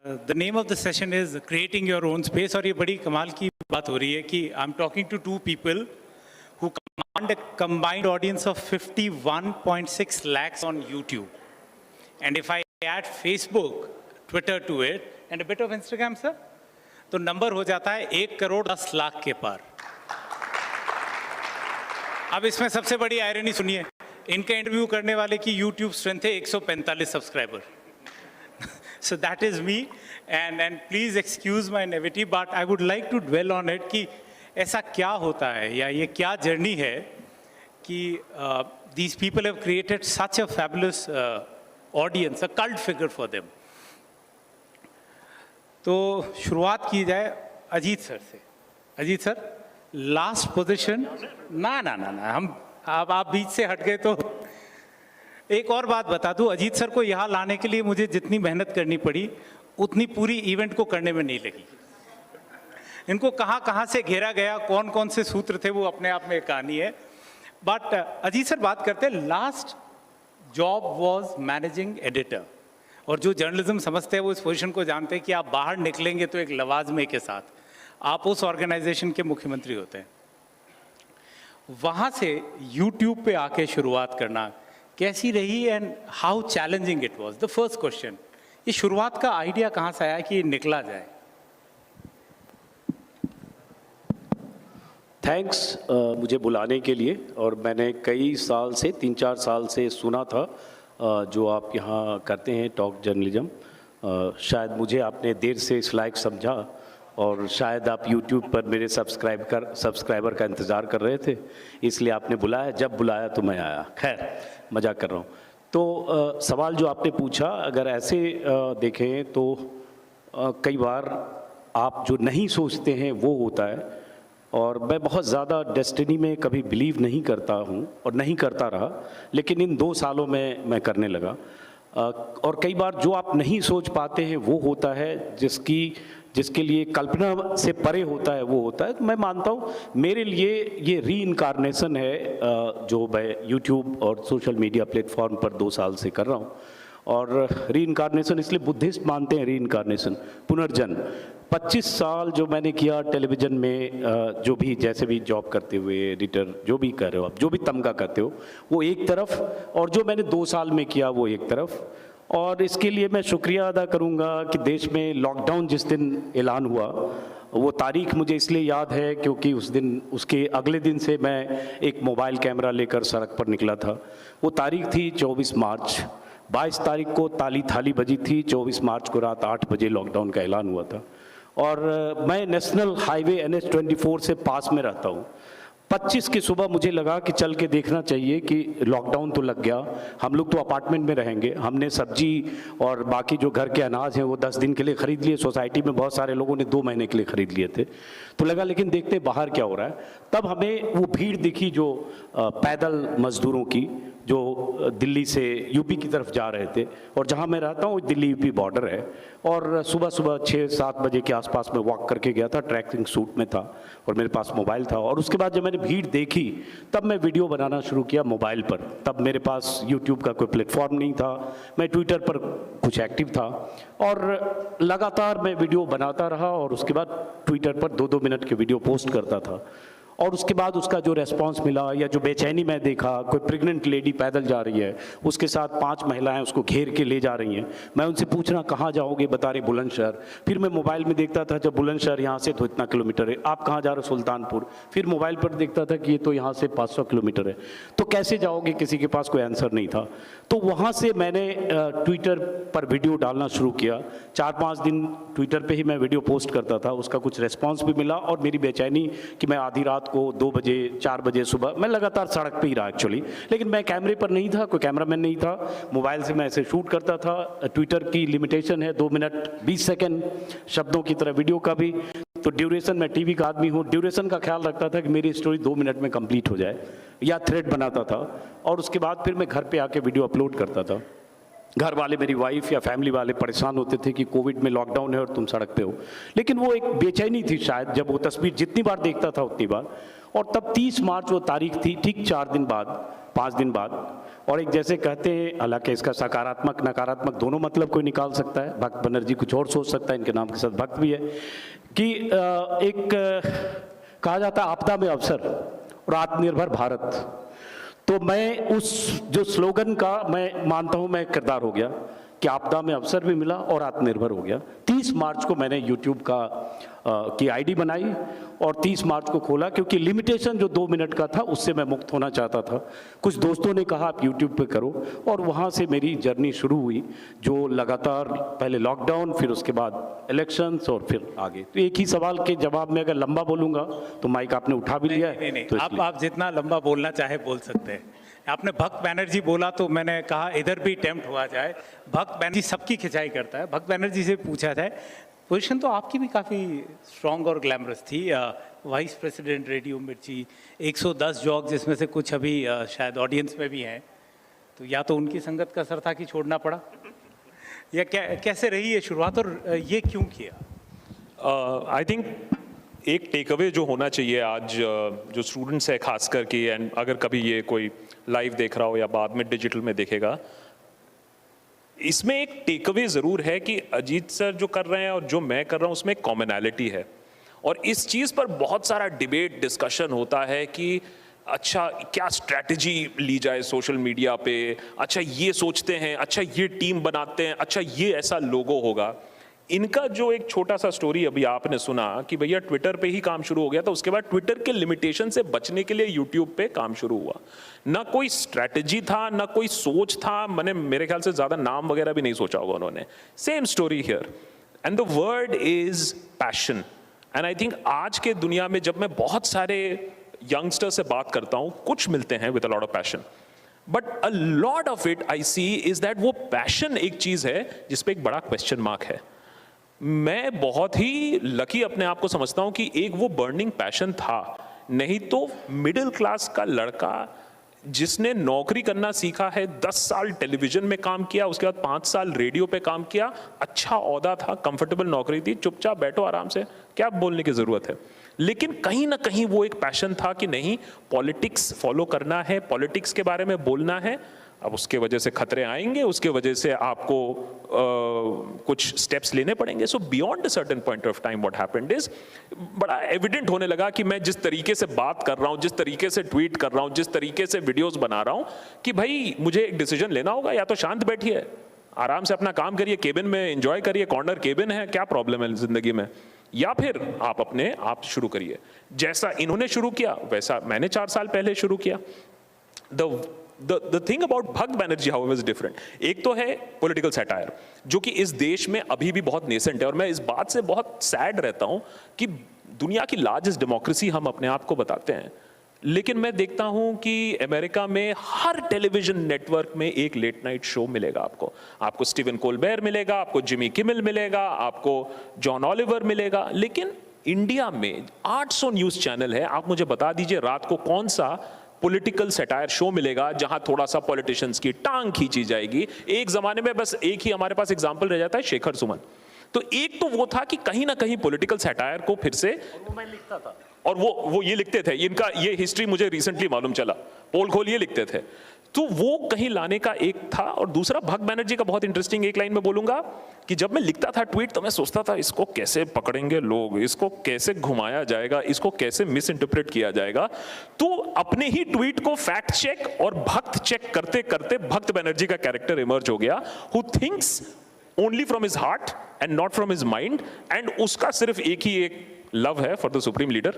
The name of the session is creating your own space, और ये बड़ी कमाल की बात हो रही है कि I'm talking to two people who command a combined audience of 51.6 lakhs on YouTube. And if I add Facebook, Twitter to it, and a bit of Instagram, sir, तो नंबर हो जाता है 1,10,00,000 के पार। अब इसमें सबसे बड़ी आयरनी सुनिए, इनका इंटरव्यू करने वाले की YouTube स्ट्रेंथ है 145 subscriber. So that is me, and please excuse my naivety, but I would like to dwell on it कि ऐसा क्या होता है या ये क्या जर्नी है कि these people have created such a fabulous audience, a cult figure for them. तो शुरुआत की जाए अजीत सर से। अजीत सर, लास्ट पोजीशन ना हम आप बीच से हट गए तो एक और बात बता दूं, अजीत सर को यहाँ लाने के लिए मुझे जितनी मेहनत करनी पड़ी उतनी पूरी इवेंट को करने में नहीं लगी। इनको कहाँ से घेरा गया, कौन कौन से सूत्र थे, वो अपने आप में एक कहानी है। बट अजीत सर बात करते हैं, last job was managing editor, और जो जर्नलिज्म समझते हैं वो इस पोजीशन को जानते हैं कि आप बाहर निकलेंगे तो एक लवाजमे के साथ आप उस ऑर्गेनाइजेशन के मुख्यमंत्री होते हैं। वहाँ से यूट्यूब पे आके शुरुआत करना कैसी रही and how challenging it was? The first question, ये शुरुआत का आइडिया कहाँ से आया कि निकला जाए? थैंक्स मुझे बुलाने के लिए, और मैंने कई साल से 3-4 साल से सुना था जो आप यहाँ करते हैं टॉक जर्नलिज्म। शायद मुझे आपने देर से इस लायक समझा और शायद आप YouTube पर मेरे सब्सक्राइबर का इंतज़ार कर रहे थे, इसलिए आपने बुलाया। जब बुलाया तो मैं आया। खैर, मजाक कर रहा हूँ। तो सवाल जो आपने पूछा, अगर ऐसे देखें तो कई बार आप जो नहीं सोचते हैं वो होता है, और मैं बहुत ज़्यादा डेस्टिनी में कभी बिलीव नहीं करता हूँ और नहीं करता रहा, लेकिन इन 2 सालों में मैं करने लगा। और कई बार जो आप नहीं सोच पाते हैं वो होता है, जिसके लिए कल्पना से परे होता है वो होता है। तो मैं मानता हूँ मेरे लिए ये रीइंकारनेशन है जो मैं यूट्यूब और सोशल मीडिया प्लेटफॉर्म पर 2 साल से कर रहा हूँ। और रीइंकारनेशन इसलिए बुद्धिस्ट मानते हैं, रीइंकारनेशन पुनर्जन्म। 25 साल जो मैंने किया टेलीविज़न में, जो भी जैसे भी जॉब करते हुए, एडिटर जो भी कर रहे हो आप, जो भी तमगा करते हो वो एक तरफ, और जो मैंने 2 साल में किया वो एक तरफ। और इसके लिए मैं शुक्रिया अदा करूंगा कि देश में लॉकडाउन जिस दिन ऐलान हुआ, वो तारीख मुझे इसलिए याद है क्योंकि उस दिन, उसके अगले दिन से मैं एक मोबाइल कैमरा लेकर सड़क पर निकला था। वो तारीख थी 24 मार्च। 22 तारीख को ताली थाली बजी थी, 24 मार्च को रात 8 बजे लॉकडाउन का ऐलान हुआ था। और मैं नेशनल हाईवे NH-24 से पास में रहता हूँ। 25 की सुबह मुझे लगा कि चल के देखना चाहिए कि लॉकडाउन तो लग गया, हम लोग तो अपार्टमेंट में रहेंगे। हमने सब्जी और बाकी जो घर के अनाज हैं वो 10 दिन के लिए ख़रीद लिए। सोसाइटी में बहुत सारे लोगों ने 2 महीने के लिए ख़रीद लिए थे। तो लगा लेकिन देखते बाहर क्या हो रहा है। तब हमें वो भीड़ दिखी जो पैदल मजदूरों की, जो दिल्ली से यूपी की तरफ जा रहे थे। और जहाँ मैं रहता हूँ दिल्ली यूपी बॉर्डर है। और सुबह 6-7 बजे के आसपास में वॉक करके गया था, ट्रैकिंग सूट में था और मेरे पास मोबाइल था। और उसके बाद जब मैंने भीड़ देखी तब मैं वीडियो बनाना शुरू किया मोबाइल पर। तब मेरे पास यूट्यूब का कोई प्लेटफॉर्म नहीं था, मैं ट्विटर पर कुछ एक्टिव था, और लगातार मैं वीडियो बनाता रहा। और उसके बाद ट्विटर पर 2-2 मिनट के वीडियो पोस्ट करता था। और उसके बाद उसका जो रेस्पॉन्स मिला, या जो बेचैनी मैं देखा, कोई प्रेग्नेंट लेडी पैदल जा रही है, उसके साथ 5 महिलाएं उसको घेर के ले जा रही हैं। मैं उनसे पूछना कहाँ जाओगे, बता रहे बुलंदशहर। फिर मैं मोबाइल में देखता था जब बुलंदशहर यहाँ से तो इतना किलोमीटर है, आप कहाँ जा रहे हो, सुल्तानपुर। फिर मोबाइल पर देखता था कि ये तो यहाँ से 500 किलोमीटर है, तो कैसे जाओगे, किसी के पास कोई आंसर नहीं था। तो वहाँ से मैंने ट्विटर पर वीडियो डालना शुरू किया। 4-5 दिन ट्विटर पर ही मैं वीडियो पोस्ट करता था, उसका कुछ रेस्पॉन्स भी मिला। और मेरी बेचैनी कि मैं आधी रात को 2 बजे 4 बजे सुबह मैं लगातार सड़क पे ही रहा एक्चुअली, लेकिन मैं कैमरे पर नहीं था, कोई कैमरामैन नहीं था, मोबाइल से मैं ऐसे शूट करता था। ट्विटर की लिमिटेशन है 2 मिनट 20 सेकंड, शब्दों की तरह वीडियो का भी। तो ड्यूरेशन, मैं टीवी का आदमी हूँ, ड्यूरेशन का ख्याल रखता था कि मेरी स्टोरी 2 मिनट में कंप्लीट हो जाए, या थ्रेड बनाता था। और उसके बाद फिर मैं घर पे आके वीडियो अपलोड करता था। घर वाले, मेरी वाइफ या फैमिली वाले परेशान होते थे कि कोविड में लॉकडाउन है और तुम सड़क पे हो, लेकिन वो एक बेचैनी थी शायद, जब वो तस्वीर जितनी बार देखता था उतनी बार। और तब 30 मार्च वो तारीख थी, ठीक 4 दिन बाद 5 दिन बाद। और एक जैसे कहते हैं, हालांकि इसका सकारात्मक नकारात्मक दोनों मतलब कोई निकाल सकता है, भक्त बनर्जी कुछ और सोच सकता है, इनके नाम के साथ भक्त भी है, कि एक कहा जाता है आपदा में अवसर और आत्मनिर्भर भारत। तो मैं उस जो स्लोगन का मैं मानता हूं मैं किरदार हो गया कि आपदा में अवसर भी मिला और आत्मनिर्भर हो गया। 30 मार्च को मैंने यूट्यूब की आईडी बनाई और 30 मार्च को खोला, क्योंकि लिमिटेशन जो 2 मिनट का था उससे मैं मुक्त होना चाहता था। कुछ दोस्तों ने कहा आप यूट्यूब पे करो, और वहाँ से मेरी जर्नी शुरू हुई, जो लगातार पहले लॉकडाउन, फिर उसके बाद इलेक्शंस और फिर आगे। तो एक ही सवाल के जवाब में अगर लंबा बोलूँगा तो माइक आपने उठा भी लिया है। नहीं, तो आप जितना लंबा बोलना चाहे बोल सकते हैं। आपने भक्त बैनर्जी बोला तो मैंने कहा इधर भी टेम्प्ट हुआ जाए। भक्त बैनर्जी सबकी खिंचाई करता है। भक्त बैनर्जी से पूछा जाए, पोजीशन तो आपकी भी काफ़ी स्ट्रॉन्ग और ग्लैमरस थी, वाइस प्रेसिडेंट रेडियो मिर्ची, 110 जॉग, जिसमें से कुछ अभी शायद ऑडियंस में भी हैं, तो या तो उनकी संगत का असर था कि छोड़ना पड़ा, या कैसे रही ये शुरुआत और ये क्यों किया? आई थिंक एक टेक अवे जो होना चाहिए आज जो स्टूडेंट्स है खास करके, एंड अगर कभी ये कोई लाइव देख रहा हो या बाद में डिजिटल में देखेगा, इसमें एक टेक अवे ज़रूर है कि अजीत सर जो कर रहे हैं और जो मैं कर रहा हूँ उसमें एक कॉमनैलिटी है। और इस चीज़ पर बहुत सारा डिबेट डिस्कशन होता है कि अच्छा क्या स्ट्रैटेजी ली जाए सोशल मीडिया पे, अच्छा ये सोचते हैं, अच्छा ये टीम बनाते हैं, अच्छा ये ऐसा लोगो होगा। इनका जो एक छोटा सा स्टोरी अभी आपने सुना कि भैया ट्विटर पे ही काम शुरू हो गया था, उसके बाद ट्विटर के लिमिटेशन से बचने के लिए यूट्यूब पे काम शुरू हुआ। ना कोई स्ट्रैटेजी था, ना कोई सोच था, मैंने मेरे ख्याल से ज़्यादा नाम वगैरह भी नहीं सोचा होगा उन्होंने। Same story here, and the word is passion. And I think आज के दुनिया में जब मैं बहुत सारे यंगस्टर से बात करता हूँ, कुछ मिलते हैं with a lot of passion, but a lot of it I see is that वो पैशन एक चीज़ है जिसपे एक बड़ा क्वेश्चन मार्क है। मैं बहुत ही लकी अपने आप को समझता हूं कि एक वो बर्निंग पैशन था, नहीं तो मिडिल क्लास का लड़का जिसने नौकरी करना सीखा है, 10 साल टेलीविजन में काम किया, उसके बाद 5 साल रेडियो पे काम किया, अच्छा ओहदा था, कंफर्टेबल नौकरी थी, चुपचाप बैठो आराम से, क्या बोलने की जरूरत है। लेकिन कहीं ना कहीं वो एक पैशन था कि नहीं, पॉलिटिक्स फॉलो करना है, पॉलिटिक्स के बारे में बोलना है। अब उसके वजह से खतरे आएंगे, उसके वजह से आपको कुछ स्टेप्स लेने पड़ेंगे। सो beyond a certain point of time what happened is, बड़ा एविडेंट होने लगा कि मैं जिस तरीके से बात कर रहा हूँ, जिस तरीके से ट्वीट कर रहा हूँ, जिस तरीके से वीडियोस बना रहा हूँ, कि भाई मुझे एक डिसीजन लेना होगा, या तो शांत बैठिए आराम से अपना काम करिए, केबिन में एंजॉय करिए, कॉर्नर केबिन है, क्या प्रॉब्लम है जिंदगी में, या फिर आप अपने आप शुरू करिए। जैसा इन्होंने शुरू किया वैसा मैंने 4 साल पहले शुरू किया। The thing about भक्त बैनर्जी however is different। एक तो है पॉलिटिकल सैटायर, जो कि इस देश में अभी भी बहुत नेसेंट है, और मैं इस बात से बहुत सैड रहता हूं कि दुनिया की लार्जेस्ट डेमोक्रेसी हम अपने आप को बताते हैं, लेकिन मैं देखता हूं कि अमेरिका में हर टेलीविजन नेटवर्क में एक लेट नाइट शो मिलेगा आपको स्टीवन कोलबेर मिलेगा, आपको जिमी किमिल मिलेगा, आपको जॉन ऑलिवर मिलेगा, लेकिन इंडिया में 800 न्यूज चैनल है। आप मुझे बता दीजिए रात को कौन सा पॉलिटिकल सैटायर शो मिलेगा जहां थोड़ा सा पॉलिटिशियंस की टांग खींची जाएगी। एक जमाने में बस एक ही हमारे पास एग्जांपल रह जाता है, शेखर सुमन। तो एक तो वो था कि कहीं ना कहीं पॉलिटिकल सैटायर को फिर से, और वो मैं लिखता था, और वो ये लिखते थे, इनका ये हिस्ट्री मुझे रिसेंटली मालूम चला, पोल खोल ये लिखते थे, तो वो कहीं लाने का एक था। और दूसरा भक्त बैनर्जी का बहुत इंटरेस्टिंग, एक लाइन में बोलूंगा कि जब मैं लिखता था ट्वीट तो मैं सोचता था इसको कैसे पकड़ेंगे लोग, इसको कैसे घुमाया जाएगा, इसको कैसे मिस इंटरप्रेट किया जाएगा। तो अपने ही ट्वीट को फैक्ट चेक और भक्त चेक करते करते भक्त बैनर्जी का कैरेक्टर इमर्ज हो गया, who thinks only from his heart and not from his mind, and उसका सिर्फ एक ही एक love hai for the supreme leader,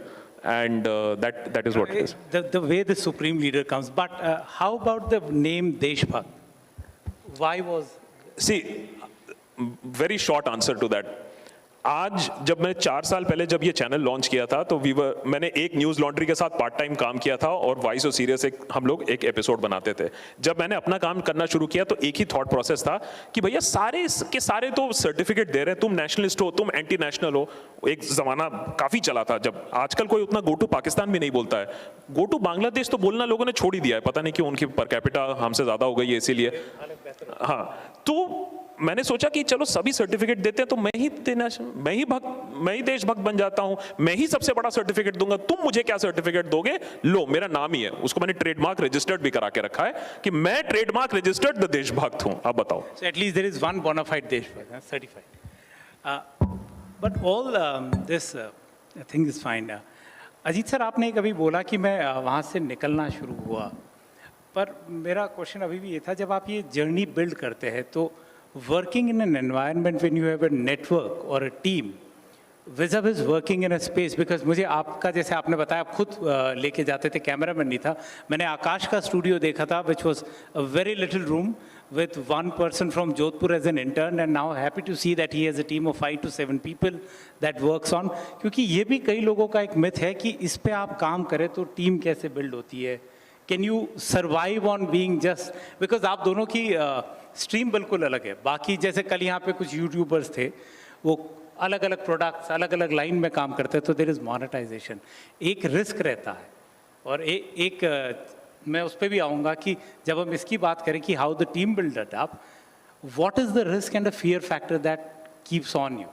and that is what it is. The way the supreme leader comes, but how about the name Deshbhakt? Why was? See, very short answer to that. आज जब मैं 4 साल पहले जब ये channel launch किया था तो मैंने एक न्यूज़ लॉन्ड्री के साथ पार्ट टाइम काम किया था, और वॉइस और सीरियस हम लोग एक एपिसोड बनाते थे। जब मैंने अपना काम करना शुरू किया तो एक ही थॉट प्रोसेस था कि भैया सारे के सारे तो सर्टिफिकेट दे रहे हैं, तुम नेशनलिस्ट हो, तुम एंटी नेशनल हो। एक ज़माना काफ़ी चला था जब आजकल कोई उतना गो टू पाकिस्तान भी नहीं बोलता है, गो टू बांग्लादेश तो बोलना लोगों ने छोड़ ही दिया है, पता नहीं क्यों, उनकी पर कैपिटा हमसे ज़्यादा हो गई है इसीलिए। हाँ, तो मैंने सोचा कि चलो सभी सर्टिफिकेट देते हैं तो मैं ही देशभक्त बन जाता हूं, मैं ही सबसे बड़ा सर्टिफिकेट दूंगा, तुम मुझे क्या सर्टिफिकेट दोगे, लो मेरा नाम ही है, उसको मैंने ट्रेडमार्क रजिस्टर्ड भी करा के रखा है कि मैं ट्रेडमार्क रजिस्टर्ड द देशभक्त हूं। आप बताओ। So at least there is one bona fide Deshbhakt, certified. But all this thing is fine. Ajit sir, आपने कभी बोला कि मैं वहाँ से निकलना शुरू हुआ, पर मेरा क्वेश्चन अभी भी ये था, जब आप ये जर्नी बिल्ड करते हैं तो working in an environment when you have a network or a team with working in a space, because मुझे आपका, जैसे आपने बताया, आप खुद लेके जाते थे, कैमरामैन नहीं था, मैंने आकाश का स्टूडियो देखा था which was a very little room with one person from Jodhpur as an intern, and now happy to see that he has a team of 5 to 7 people that works on. क्योंकि ये भी कई लोगों का एक myth है कि इस पे आप काम करें तो टीम कैसे बिल्ड होती है, can you survive on being just, because आप दोनों की स्ट्रीम बिल्कुल अलग है। बाकी जैसे कल यहाँ पे कुछ यूट्यूबर्स थे, वो अलग अलग प्रोडक्ट्स अलग अलग लाइन में काम करते हैं, तो देयर इज़ मोनेटाइजेशन, एक रिस्क रहता है। और एक मैं उस पर भी आऊँगा कि जब हम इसकी बात करें कि how the team builder up, what is the risk and the fear factor that keeps on you?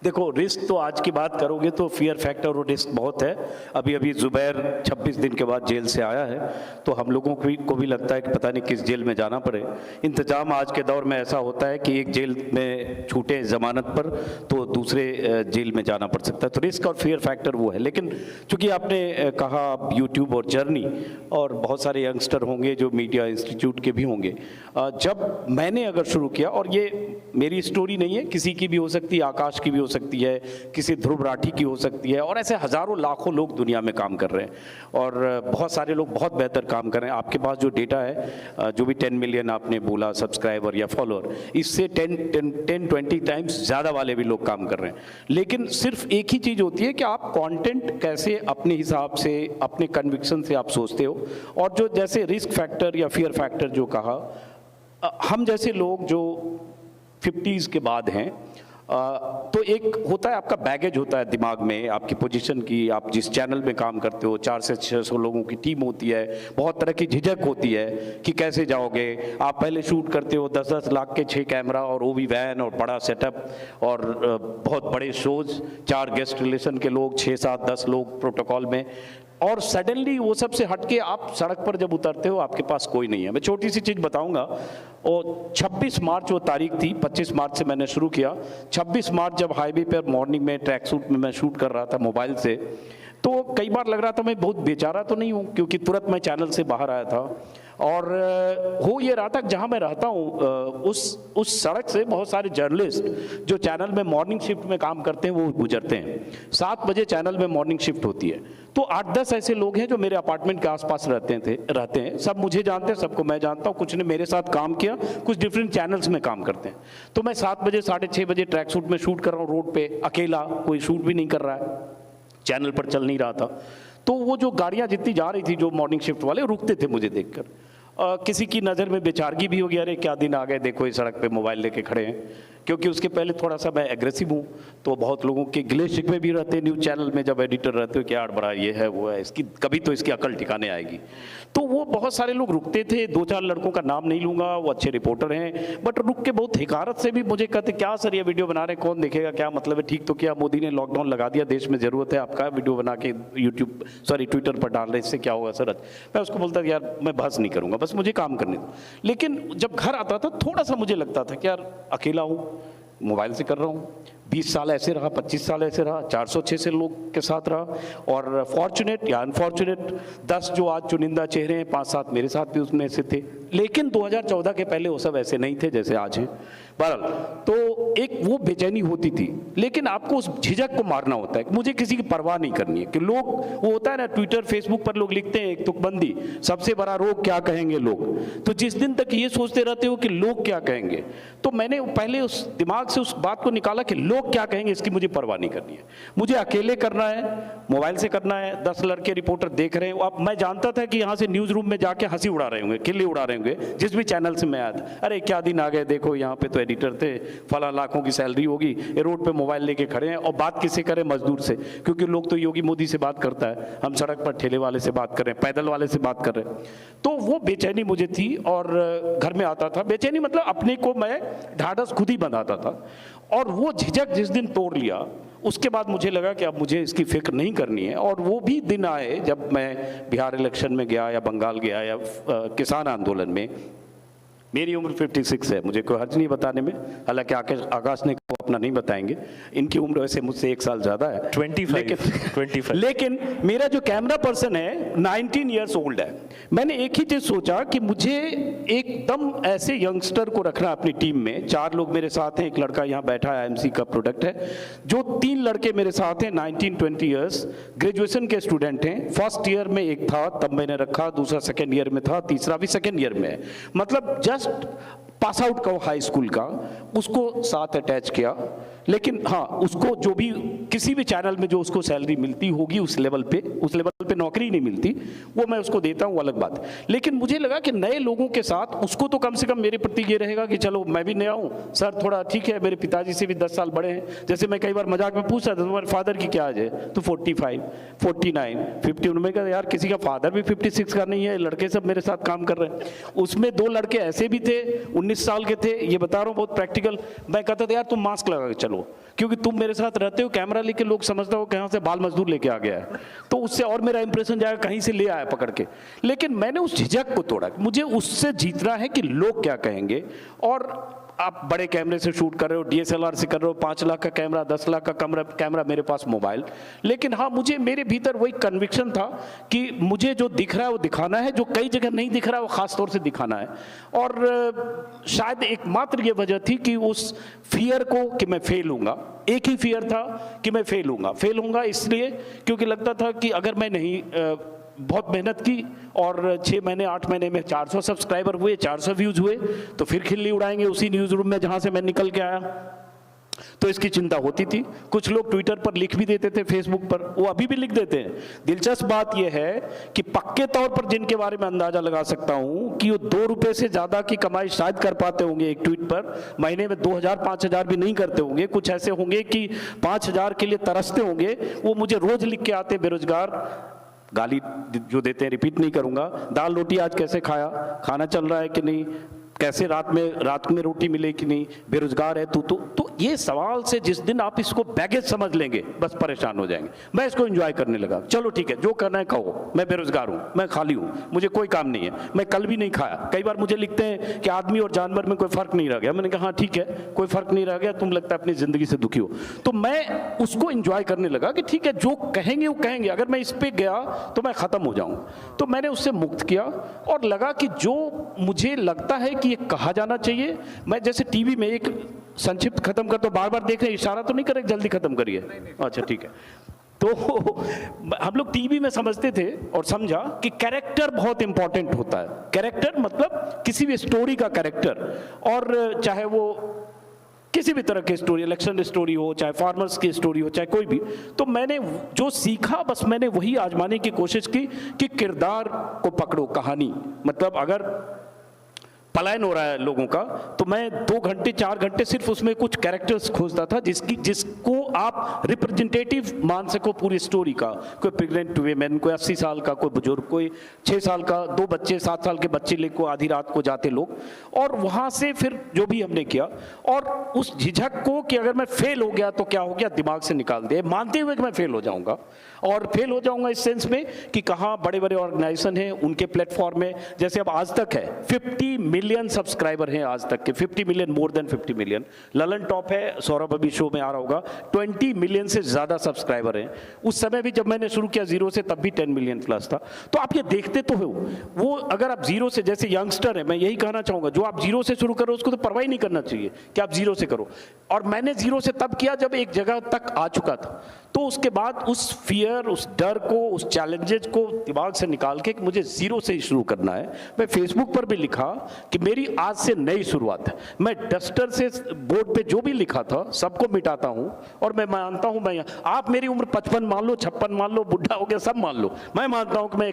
देखो, रिस्क तो आज की बात करोगे तो फियर फैक्टर और रिस्क बहुत है। अभी जुबैर 26 दिन के बाद जेल से आया है, तो हम लोगों को भी लगता है कि पता नहीं किस जेल में जाना पड़े। इंतजाम आज के दौर में ऐसा होता है कि एक जेल में छूटे ज़मानत पर तो दूसरे जेल में जाना पड़ सकता है, तो रिस्क और फियर फैक्टर वो है। लेकिन चूँकि आपने कहा यूट्यूब और जर्नी, और बहुत सारे यंगस्टर होंगे जो मीडिया इंस्टीट्यूट के भी होंगे, जब मैंने अगर शुरू किया, और ये मेरी स्टोरी नहीं है, किसी की भी हो सकती है, आकाश की भी हो सकती है, किसी ध्रुव राठी की हो सकती है, और ऐसे हजारों लाखों लोग दुनिया में काम कर रहे हैं, और बहुत सारे लोग बहुत बेहतर काम कर रहे हैं। आपके पास जो डेटा है, जो भी 10 मिलियन आपने बोला सब्सक्राइबर या फॉलोअर, इससे 10-20 टाइम्स ज़्यादा वाले भी लोग काम कर रहे हैं। लेकिन सिर्फ एक ही चीज़ होती है कि आप कंटेंट कैसे अपने हिसाब से, अपने कन्विक्शन से आप सोचते हो। और जो जैसे रिस्क फैक्टर या फियर फैक्टर जो कहा, हम जैसे लोग जो 50s के बाद हैं, तो एक होता है आपका बैगेज होता है दिमाग में, आपकी पोजीशन की, आप जिस चैनल में काम करते हो, 400 से 600 लोगों की टीम होती है, बहुत तरह की झिझक होती है कि कैसे जाओगे। आप पहले शूट करते हो 10-10 लाख के 6 कैमरा और वो भी वैन और बड़ा सेटअप और बहुत बड़े शोज, 4 गेस्ट रिलेशन के लोग, 6-7-10 लोग प्रोटोकॉल में, और सडनली वो सब से हटके आप सड़क पर जब उतरते हो आपके पास कोई नहीं है। मैं छोटी सी चीज़ बताऊंगा, और 26 मार्च वो तारीख थी, 25 मार्च से मैंने शुरू किया। 26 मार्च जब हाईवे पर मॉर्निंग में ट्रैक सूट में मैं शूट कर रहा था मोबाइल से, तो कई बार लग रहा था मैं बहुत बेचारा तो नहीं हूँ, क्योंकि तुरंत मैं चैनल से बाहर आया था, और हो ये रहा था जहाँ मैं रहता हूँ उस सड़क से बहुत सारे जर्नलिस्ट जो चैनल में मॉर्निंग शिफ्ट में काम करते हैं वो गुजरते हैं। 7 बजे चैनल में मॉर्निंग शिफ्ट होती है, तो 8-10 ऐसे लोग हैं जो मेरे अपार्टमेंट के आसपास रहते हैं। सब मुझे जानते हैं, सबको मैं जानता हूँ, कुछ ने मेरे साथ काम किया, कुछ डिफरेंट चैनल्स में काम करते हैं। तो मैं 7 बजे 6:30 बजे ट्रैक सूट में शूट कर रहा हूँ रोड पे, अकेला, कोई शूट भी नहीं कर रहा है, चैनल पर चल नहीं रहा था। तो वो जो गाड़ियाँ जितनी जा रही थी, जो मॉर्निंग शिफ्ट वाले रुकते थे मुझे देखकर, किसी की नज़र में बेचारगी भी हो गया, अरे क्या दिन आ गए, देखो इस सड़क पे मोबाइल लेके खड़े हैं। क्योंकि उसके पहले थोड़ा सा मैं एग्रेसिव हूँ, तो बहुत लोगों के गिले शिकवे भी रहते हैं न्यूज़ चैनल में, जब एडिटर रहते हो कि यार बड़ा ये है वो है, इसकी कभी तो इसकी अकल ठिकाने आएगी। तो वो बहुत सारे लोग रुकते थे, 2-4 लड़कों का नाम नहीं लूँगा, वो अच्छे रिपोर्टर हैं, बट रुक के बहुत हिकारत से भी मुझे कहते, क्या सर ये वीडियो बना रहे हैं, कौन देखेगा, क्या मतलब है, ठीक तो क्या, मोदी ने लॉकडाउन लगा दिया, देश में ज़रूरत है आपका, वीडियो बना के ट्विटर पर डाल रहे, इससे क्या होगा सर। मैं उसको बोलता था यार मैं बहस नहीं करूँगा, बस मुझे काम करने दो। लेकिन जब घर आता था थोड़ा सा मुझे लगता था कि यार अकेला हूँ, मोबाइल से कर रहा हूँ, 20 साल ऐसे रहा, 25 साल ऐसे रहा, 400-600 लोग के साथ रहा, और फॉर्चुनेट या अनफॉर्चुनेट 10 जो आज चुनिंदा चेहरे हैं, 5-7 मेरे साथ भी उसमें से थे। लेकिन 2014 के पहले वो सब ऐसे नहीं थे जैसे आज हैं। बहरहाल तो एक वो बेचैनी होती थी, लेकिन आपको उस झिझक को मारना होता है। मुझे किसी की परवाह नहीं करनी है कि लोग, वो होता है ना ट्विटर फेसबुक पर लोग लिखते हैं एक तुकबंदी, सबसे बड़ा रोग क्या कहेंगे लोग। तो जिस दिन तक ये सोचते रहते हो कि लोग क्या कहेंगे, तो मैंने पहले उस दिमाग से उस बात को निकाला कि लोग क्या कहेंगे इसकी मुझे परवाह नहीं करनी है, मुझे अकेले करना है, मोबाइल से करना है। 10 लड़के रिपोर्टर देख रहे हैं, अब मैं जानता था कि यहाँ से न्यूज़ रूम में जाके हंसी उड़ा रहे होंगे, किले उड़ा रहे होंगे, जिस भी चैनल से मैं आया था, अरे क्या दिन आ गए, देखो यहाँ पे तो एडिटर थे, फला लाखों की सैलरी होगी, ये रोड पे मोबाइल लेके खड़े हैं और बात किससे करें? मजदूर से, क्योंकि लोग तो योगी मोदी से बात करता है, हम सड़क पर ठेले वाले से बात कर रहे हैं, पैदल वाले से बात कर रहे हैं। तो वो बेचैनी मुझे थी और घर में आता था, बेचैनी मतलब अपने को मैं ढाढ़स खुद ही बनाता था। और वो झिझक जिस दिन तोड़ लिया, उसके बाद मुझे लगा कि अब मुझे इसकी फिक्र नहीं करनी है। और वो भी दिन आए जब मैं बिहार इलेक्शन में गया या बंगाल गया या किसान आंदोलन में। मेरी उम्र 56 है, मुझे कोई हर्ज नहीं बताने में, हालांकि आकाश ने को अपना नहीं बताएंगे, इनकी उम्र वैसे मुझसे 1 साल ज़्यादा है 25 लेकिन मेरा जो कैमरा पर्सन है 19 ईयर्स ओल्ड है। मैंने एक ही चीज़ सोचा कि मुझे एकदम ऐसे यंगस्टर को रखना अपनी टीम में। 4 लोग मेरे साथ हैं, एक लड़का यहाँ बैठा है, IMC का प्रोडक्ट है। जो 3 लड़के मेरे साथ हैं 19-20 ईयर्स, ग्रेजुएशन के स्टूडेंट हैं। फर्स्ट ईयर में एक था तब मैंने रखा, दूसरा सेकेंड ईयर में था, तीसरा भी सेकेंड ईयर में है, मतलब जस्ट पास आउट का हाई स्कूल का, उसको साथ अटैच किया। लेकिन हाँ, उसको जो भी किसी भी चैनल में जो उसको सैलरी मिलती होगी उस लेवल पे नौकरी नहीं मिलती, वो मैं उसको देता हूँ, अलग बात। लेकिन मुझे लगा कि नए लोगों के साथ उसको तो कम से कम मेरे प्रति ये रहेगा कि चलो मैं भी नया हूँ सर, थोड़ा ठीक है, मेरे पिताजी से भी 10 साल बड़े हैं। जैसे मैं कई बार मजाक में पूछता था तुम्हारे फादर की क्या एज है, तो 45, 49, 50। उन्होंने कहा यार किसी का फादर भी 56 का नहीं है, लड़के सब मेरे साथ काम कर रहे हैं। उसमें 2 लड़के ऐसे भी थे 19 साल के थे, ये बता रहा हूँ बहुत प्रैक्टिकल। मैं कहता था यार तुम मास्क लगा के चलो, क्योंकि तुम मेरे साथ रहते हो, कैमरा लेके लोग समझता हो कहाँ से बाल मजदूर लेके आ गया है, तो उससे और मेरा इंप्रेशन जाएगा कहीं से ले आया पकड़ के। लेकिन मैंने उस झिझक को तोड़ा, मुझे उससे जीतना है कि लोग क्या कहेंगे। और आप बड़े कैमरे से शूट कर रहे हो, DSLR से कर रहे हो, 5 लाख का कैमरा, 10 लाख का कैमरा, मेरे पास मोबाइल। लेकिन हाँ, मुझे मेरे भीतर वही कन्विक्शन था कि मुझे जो दिख रहा है वो दिखाना है, जो कई जगह नहीं दिख रहा है वो खास तौर से दिखाना है। और शायद एकमात्र ये वजह थी कि उस फियर को कि मैं फेल होऊंगा, एक ही फियर था कि मैं फेल होऊंगा इसलिए क्योंकि लगता था कि अगर मैं नहीं बहुत मेहनत की और 6 महीने 8 महीने में 400 सब्सक्राइबर हुए, 400 व्यूज हुए, तो फिर खिल्ली उड़ाएंगे उसी न्यूज़ रूम में जहां से मैं निकल के आया। तो इसकी चिंता होती थी। कुछ लोग ट्विटर पर लिख भी देते थे, फेसबुक पर, वो अभी भी लिख देते हैं। दिलचस्प बात यह है कि पक्के तौर पर जिनके बारे में अंदाजा लगा सकता हूं कि वो 2 रुपए से ज्यादा की कमाई शायद कर पाते होंगे एक ट्वीट पर, महीने में 2000-5000 भी नहीं करते होंगे। कुछ ऐसे होंगे कि 5000 के लिए तरसते होंगे, वो मुझे रोज लिख के आते, बेरोजगार, गाली जो देते हैं रिपीट नहीं करूंगा, दाल रोटी आज कैसे खाया, खाना चल रहा है कि नहीं, कैसे रात में रोटी मिले कि नहीं, बेरोजगार है तू तो ये सवाल से जिस दिन आप इसको बैगेज समझ लेंगे बस परेशान हो जाएंगे। मैं इसको एंजॉय करने लगा, चलो ठीक है जो करना है कहो, मैं बेरोजगार हूँ, मैं खाली हूँ, मुझे कोई काम नहीं है, मैं कल भी नहीं खाया। कई बार मुझे लिखते हैं कि आदमी और जानवर में कोई फर्क नहीं रह गया। मैंने कहा हाँ ठीक है, कोई फर्क नहीं रह गया, तुम लगता है अपनी जिंदगी से दुखी हो। तो मैं उसको एंजॉय करने लगा कि ठीक है जो कहेंगे वो कहेंगे, अगर मैं इस पे गया तो मैं खत्म हो जाऊंगा। तो मैंने उससे मुक्त किया और लगा कि जो मुझे लगता है कि ये कहा जाना चाहिए, मैं जैसे टीवी में एक संक्षिप्त खत्म कर, तो बार बार देख रहे, इशारा तो नहीं करे जल्दी खत्म करिए, अच्छा ठीक है। तो हम लोग टीवी में समझते थे और समझा कि कैरेक्टर बहुत इंपॉर्टेंट होता है। कैरेक्टर मतलब किसी भी स्टोरी का कैरेक्टर, और चाहे वो किसी भी तरह की स्टोरी, इलेक्शन स्टोरी हो, चाहे फार्मर्स की स्टोरी हो, चाहे कोई भी। तो मैंने जो सीखा बस मैंने वही आजमाने की कोशिश की कि किरदार को पकड़ो, कहानी मतलब अगर पलायन हो रहा है लोगों का, तो मैं 2 घंटे 4 घंटे सिर्फ उसमें कुछ कैरेक्टर्स खोजता था जिसको आप रिप्रेजेंटेटिव मान सको पूरी स्टोरी का। कोई प्रेग्नेंट वीमेन, कोई 80 साल का, कोई बुजुर्ग, कोई 6 साल का, 2 बच्चे, 7 साल के बच्चे लेको आधी रात को जाते लोग। और वहां से फिर जो भी हमने किया, और उस झिझक को कि अगर मैं फेल हो गया तो क्या हो गया दिमाग से निकाल दिया, मानते हुए कि मैं फेल हो जाऊंगा। और फेल हो जाऊंगा इस सेंस में कि कहाँ बड़े बड़े ऑर्गेनाइजेशन हैं, उनके प्लेटफॉर्म में, जैसे अब आज तक है 50 मिलियन सब्सक्राइबर हैं आज तक के, 50 million, more than 50 million. Lalan top है, सौरभ अभी शो में आ रहा होगा, 20 मिलियन से ज्यादा सब्सक्राइबर हैं। उस समय भी जब मैंने शुरू किया 0 से, तब भी 10 मिलियन प्लस था। तो आप ये देखते तो हो, वो अगर आप 0 से, जैसे यंगस्टर है, मैं यही कहना चाहूंगा, जो आप 0 से शुरू करो उसको तो परवाह ही नहीं करना चाहिए कि आप 0 से करो। और मैंने 0 से तब किया जब एक जगह तक आ चुका था। तो उसके बाद उस फियर, उस डर को, उस चैलेंजेस को दिमाग से निकाल के कि मुझे जीरो से शुरू करना है, मैं फेसबुक पर भी लिखा कि मेरी आज से नई शुरुआत है। मैं डस्टर से बोर्ड पे जो भी लिखा था सबको मिटाता हूं और मैं मानता हूं, मैं, आप मेरी उम्र 55 मान लो, 56 मान लो, बुढ़ा हो गया, सब मान लो, मैं मानता हूं कि मैं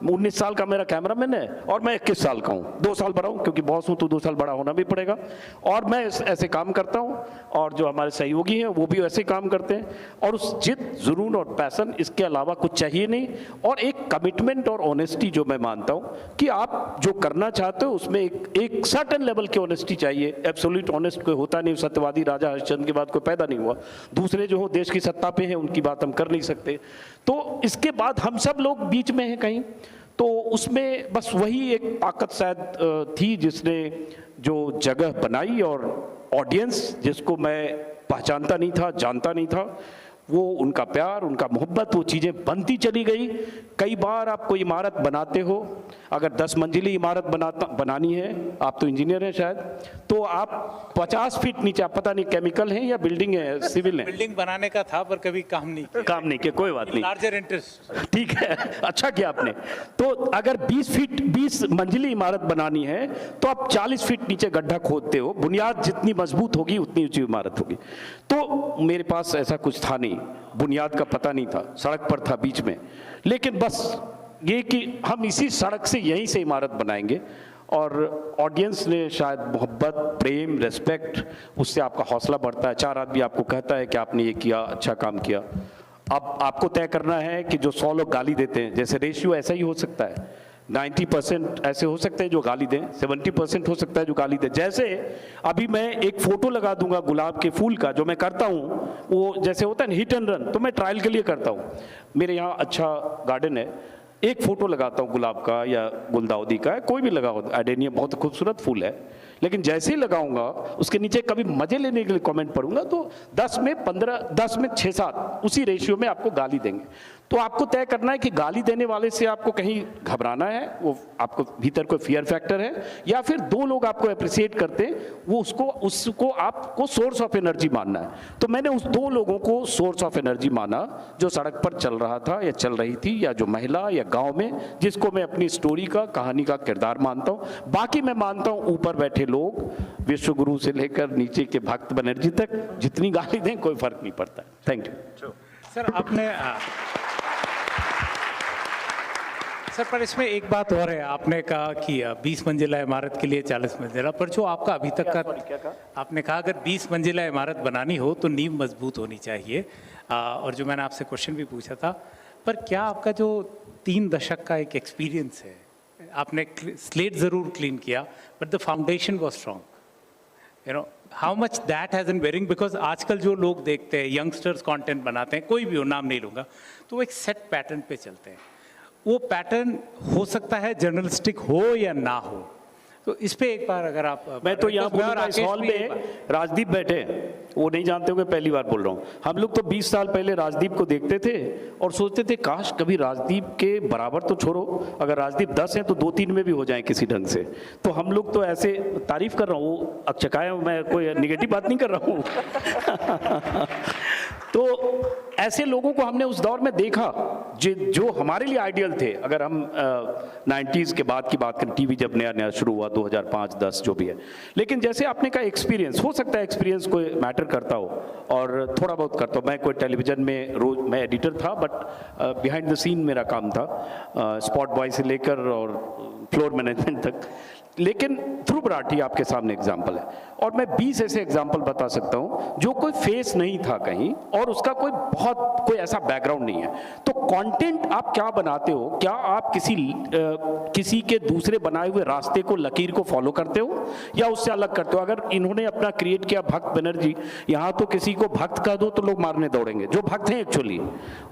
19 साल का मेरा कैमरामैन है और मैं 21 साल का हूं, 2 साल बड़ा हूं क्योंकि बॉस हूं तो 2 साल बड़ा होना भी पड़ेगा। और मैं ऐसे काम करता हूं और जो हमारे सहयोगी हैं वो भी ऐसे काम करते हैं। और उस जिद, जुनून और पैशन, इसके अलावा कुछ चाहिए नहीं। और एक कमिटमेंट और ऑनेस्टी जो मैं मानता हूं कि आप जो करना चाहते हो उसमें एक सर्टेन लेवल की ऑनेस्टी चाहिए। एब्सोल्यूट ऑनेस्ट कोई होता नहीं, सत्यवादी राजा हरिश्चंद्र के बाद कोई पैदा नहीं हुआ। दूसरे जो हो देश की सत्ता पे हैं उनकी बात हम कर नहीं सकते। तो इसके बाद हम सब लोग बीच में हैं कहीं, तो उसमें बस वही एक ताकत शायद थी जिसने जो जगह बनाई। और ऑडियंस जिसको मैं पहचानता नहीं था, जानता नहीं था, वो उनका प्यार, उनका मोहब्बत, वो चीज़ें बनती चली गई। कई बार आप कोई इमारत बनाते हो, अगर 10 मंजिली इमारत बनानी है, आप तो इंजीनियर हैं शायद, तो आप 50 फीट नीचे, आप पता नहीं केमिकल हैं या बिल्डिंग है, सिविल है। बिल्डिंग बनाने का था पर कभी काम नहीं किया, कोई बात नहीं, लार्जर इंटरेस्ट। ठीक है, अच्छा किया आपने। तो अगर 20 मंजिली इमारत बनानी है तो आप 40 फीट नीचे गड्ढा खोदते हो, बुनियाद जितनी मजबूत होगी उतनी ऊंची इमारत होगी। तो मेरे पास ऐसा कुछ था नहीं, बुनियाद का पता नहीं था, सड़क पर था बीच में, लेकिन बस ये कि हम इसी सड़क से यहीं से इमारत बनाएंगे। और ऑडियंस ने शायद मोहब्बत, प्रेम, रेस्पेक्ट, उससे आपका हौसला बढ़ता है। 4 आदमी आपको कहता है कि आपने ये किया, अच्छा काम किया। अब आपको तय करना है कि जो 100 लोग गाली देते हैं, जैसे रेशियो ऐसा ही हो सकता है, 90% ऐसे हो सकते हैं जो गाली दें, 70% हो सकता है जो गाली दें। जैसे अभी मैं एक फोटो लगा दूंगा गुलाब के फूल का, जो मैं करता हूँ, वो जैसे होता है ना हिट एंड रन, तो मैं ट्रायल के लिए करता हूँ। मेरे यहाँ अच्छा गार्डन है, एक फोटो लगाता हूँ गुलाब का या गुलदाउदी का, कोई भी लगा हो, एडेनियम बहुत खूबसूरत फूल है, लेकिन जैसे ही लगाऊंगा उसके नीचे कभी मजे लेने के लिए कमेंट पढ़ूंगा तो 10 में 15, 10 में 6-7 उसी रेशियो में आपको गाली देंगे। तो आपको तय करना है कि गाली देने वाले से आपको कहीं घबराना है, वो आपको भीतर कोई फियर फैक्टर है, या फिर 2 लोग आपको अप्रिशिएट करते हैं, वो उसको आपको सोर्स ऑफ एनर्जी मानना है। तो मैंने उस 2 लोगों को सोर्स ऑफ एनर्जी माना, जो सड़क पर चल रहा था या चल रही थी, या जो महिला या गांव में, जिसको मैं अपनी स्टोरी का, कहानी का किरदार मानता हूं। बाकी मैं मानता हूं ऊपर बैठे लोग, विश्व गुरु से लेकर नीचे के भक्त बनर्जी तक, जितनी गाली दें कोई फर्क नहीं पड़ता। Thank you sir. आपने सर, पर इसमें एक बात और है, आपने कहा कि 20 मंजिला इमारत के लिए 40 मंजिला, पर जो आपका अभी तक का, आपने कहा अगर 20 मंजिला इमारत बनानी हो तो नींव मजबूत होनी चाहिए। और जो मैंने आपसे क्वेश्चन भी पूछा था, पर क्या आपका जो 3 दशक का एक एक्सपीरियंस है, आपने स्लेट ज़रूर क्लीन किया but the foundation was strong, you know, how much that has an bearing? Because आजकल जो लोग देखते हैं, यंगस्टर्स कंटेंट बनाते हैं, कोई भी हो, नाम नहीं लूँगा, तो वो एक सेट पैटर्न पे चलते हैं। वो पैटर्न हो सकता है जर्नलिस्टिक हो या ना हो, तो इस पे एक बार अगर आप, मैं तो यहाँ बोलूँगा, इस हॉल में राजदीप बैठे हैं, वो नहीं जानते होंगे, पहली बार बोल रहा हूँ। हम लोग तो 20 साल पहले राजदीप को देखते थे और सोचते थे काश कभी राजदीप के बराबर तो छोड़ो, अगर राजदीप 10 हैं तो 2-3 में भी हो जाए किसी ढंग से। तो हम लोग तो ऐसे तारीफ कर रहा हूँ, अब चकाया हूँ, मैं कोई निगेटिव बात नहीं कर रहा हूँ। तो ऐसे लोगों को हमने उस दौर में देखा जो हमारे लिए आइडियल थे। अगर हम 90s के बाद की बात करें, टीवी जब नया नया शुरू हुआ 2005-10 जो भी है, लेकिन जैसे आपने कहा एक्सपीरियंस, हो सकता है एक्सपीरियंस कोई मैटर करता हो और थोड़ा बहुत करता हो। मैं कोई टेलीविजन में रोज मैं एडिटर था, बट बिहाइंड द सीन मेरा काम था, स्पॉट बॉय से लेकर और फ्लोर मैनेजमेंट तक। लेकिन ध्रुव राठी आपके सामने एग्जाम्पल है, और मैं 20 ऐसे एग्जाम्पल बता सकता हूं जो कोई फेस नहीं था कहीं और उसका कोई ऐसा बैकग्राउंड नहीं है। तो कंटेंट आप क्या बनाते हो, क्या आप किसी के दूसरे बनाए हुए रास्ते को, लकीर को फॉलो करते हो या उससे अलग करते हो? अगर इन्होंने अपना क्रिएट किया भक्त बनर्जी, यहाँ तो किसी को भक्त कह दो तो लोग मारने दौड़ेंगे, जो भक्त हैं एक्चुअली,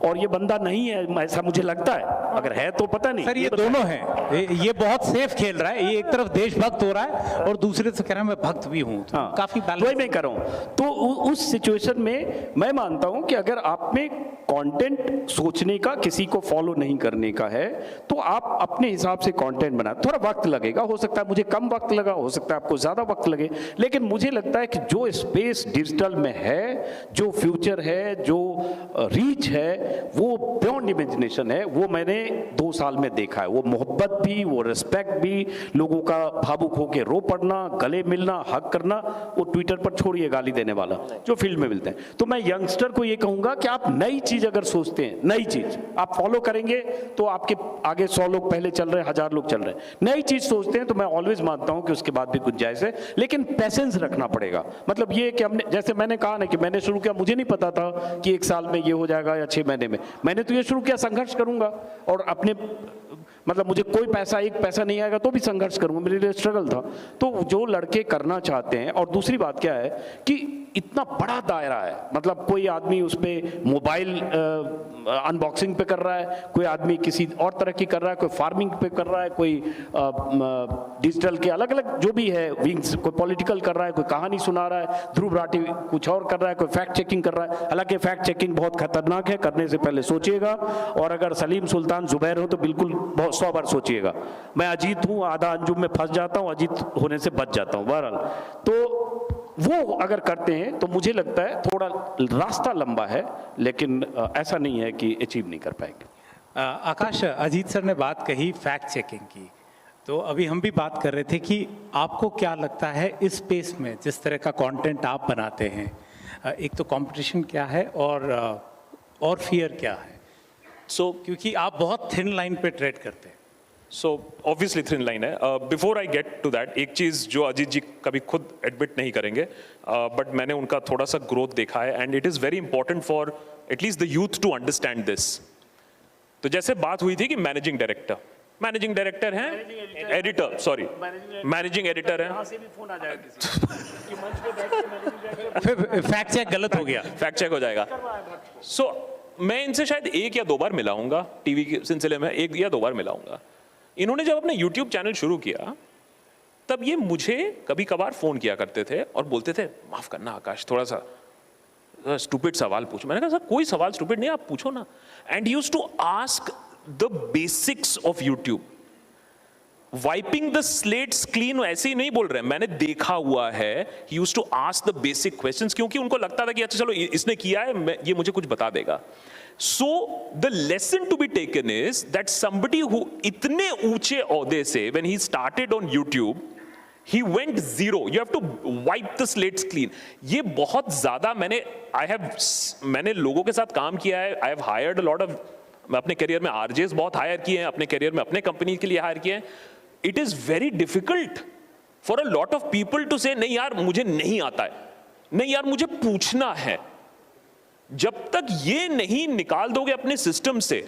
और ये बंदा नहीं है ऐसा मुझे लगता है, अगर है तो पता नहीं। सर ये दोनों हैं, ये बहुत सेफ खेल रहा है, ये एक तरफ देशभक्त हो रहा है और दूसरे से कह रहा है मैं भक्त भी हूं। हाँ, काफी बैलेंस वही मैं कर रहा हूं। तो उस सिचुएशन में मैं मानता हूं कि अगर आप में कंटेंट सोचने का, किसी को फॉलो नहीं करने का है, तो आप अपने हिसाब से कंटेंट बनाएं। थोड़ा वक्त लगेगा, हो सकता है मुझे कम वक्त लगा, हो सकता है आपको ज़्यादा वक्त लगे, लेकिन मुझे लगता है कि जो स्पेस डिजिटल में है, जो फ्यूचर है, जो रीच है, वो बियॉन्ड इमेजिनेशन है। वो मैंने 2 साल में देखा है। वो मोहब्बत भी, वो रिस्पेक्ट भी, लोगों का भावुक होकर रो पड़ना, गले मिलना, हक करना, वो ट्विटर पर छोड़िए गाली देने वाला, जो फील्ड में मिलते हैं। तो मैं यंगस्टर को ये कहूंगा कि आप नई चीज अगर सोचते हैं, नई चीज आप फॉलो करेंगे तो आपके आगे 100 लोग पहले चल रहे हैं, 1000 लोग चल रहे हैं। नई चीज सोचते हैं तो मैं ऑलवेज मानता हूं कि उसके बाद भी गुंजाइश है, लेकिन पेशेंस रखना पड़ेगा। मतलब ये कि हमने, जैसे मैंने कहा ना कि मैंने शुरू किया, मुझे नहीं पता था कि 1 साल में ये हो जाएगा या 6 महीने में। मैंने तो ये शुरू किया, संघर्ष करूंगा, और अपने मतलब मुझे कोई पैसा, 1 पैसा नहीं आएगा तो भी संघर्ष करूंगा, मेरे लिए स्ट्रगल था। तो जो लड़के करना चाहते हैं, और दूसरी बात क्या है कि इतना बड़ा दायरा है, मतलब कोई आदमी उस पर मोबाइल अनबॉक्सिंग पे कर रहा है, कोई आदमी किसी और तरह की कर रहा है, कोई फार्मिंग पे कर रहा है, कोई डिजिटल के अलग अलग जो भी है विंग्स, कोई पॉलिटिकल कर रहा है, कोई कहानी सुना रहा है, ध्रुव राठी कुछ और कर रहा है, कोई फैक्ट चेकिंग कर रहा है। हालांकि फैक्ट चेकिंग बहुत खतरनाक है, करने से पहले सोचिएगा, और अगर सलीम सुल्तान जुबैर हो तो बिल्कुल 100 बार सोचिएगा। मैं अजीत हूँ, आधा अंजुम में फंस जाता हूँ, अजीत होने से बच जाता हूँ। बहरहाल तो वो अगर करते हैं तो मुझे लगता है थोड़ा रास्ता लंबा है, लेकिन ऐसा नहीं है कि अचीव नहीं कर पाएंगे। आकाश, अजीत सर ने बात कही फैक्ट चेकिंग की, तो अभी हम भी बात कर रहे थे कि आपको क्या लगता है इस स्पेस में जिस तरह का कंटेंट आप बनाते हैं, एक तो कंपटीशन क्या है और फियर क्या है? क्योंकि आप बहुत थिन लाइन पे ट्रेड करते हैं। सो ऑब्वियसली थिन लाइन है। Before I get to that, एक चीज़ जो अजीत जी कभी खुद एडमिट नहीं करेंगे, बट मैंने उनका थोड़ा सा ग्रोथ देखा है, and it is very important for at least the youth to understand this. तो जैसे बात हुई थी कि मैनेजिंग डायरेक्टर हैं, एडिटर, सॉरी मैनेजिंग एडिटर हैं, फिर फैक्ट चेक गलत हो गया, फैक्ट चेक हो जाएगा। सो मैं इनसे शायद 1 या 2 बार मिला हूँगा, टीवी के सिलसिले में 1 या 2 बार मिला हूँगा। इन्होंने जब अपना यूट्यूब चैनल शुरू किया, तब ये मुझे कभी कभार फोन किया करते थे और बोलते थे, माफ करना आकाश, थोड़ा सा स्टूपिड सवाल पूछो। मैंने कहा सर कोई सवाल स्टूपिड नहीं, आप पूछो ना। And used to ask the basics of YouTube, wiping the slates clean, ऐसे ही नहीं बोल रहे, मैंने देखा हुआ है। He used to ask the basic questions, क्योंकि उनको लगता था कि अच्छा चलो इसने किया है, ये मुझे कुछ बता देगा। So the lesson to be taken is that somebody who इतने ऊंचे ओहदे से, when he started on YouTube, he went zero. You have to wipe the slates clean. ये बहुत ज़्यादा मैंने लोगों के साथ काम किया है। I have hired a lot of, मैं अपने करियर में RJs बहुत हायर किए हैं, अपने करियर में अपने कंपनी के लिए हायर किए हैं। It is very difficult for a lot of people to say नहीं यार मुझे नहीं आता है, नहीं यार मुझे पूछना है। जब तक ये नहीं निकाल दोगे अपने सिस्टम से,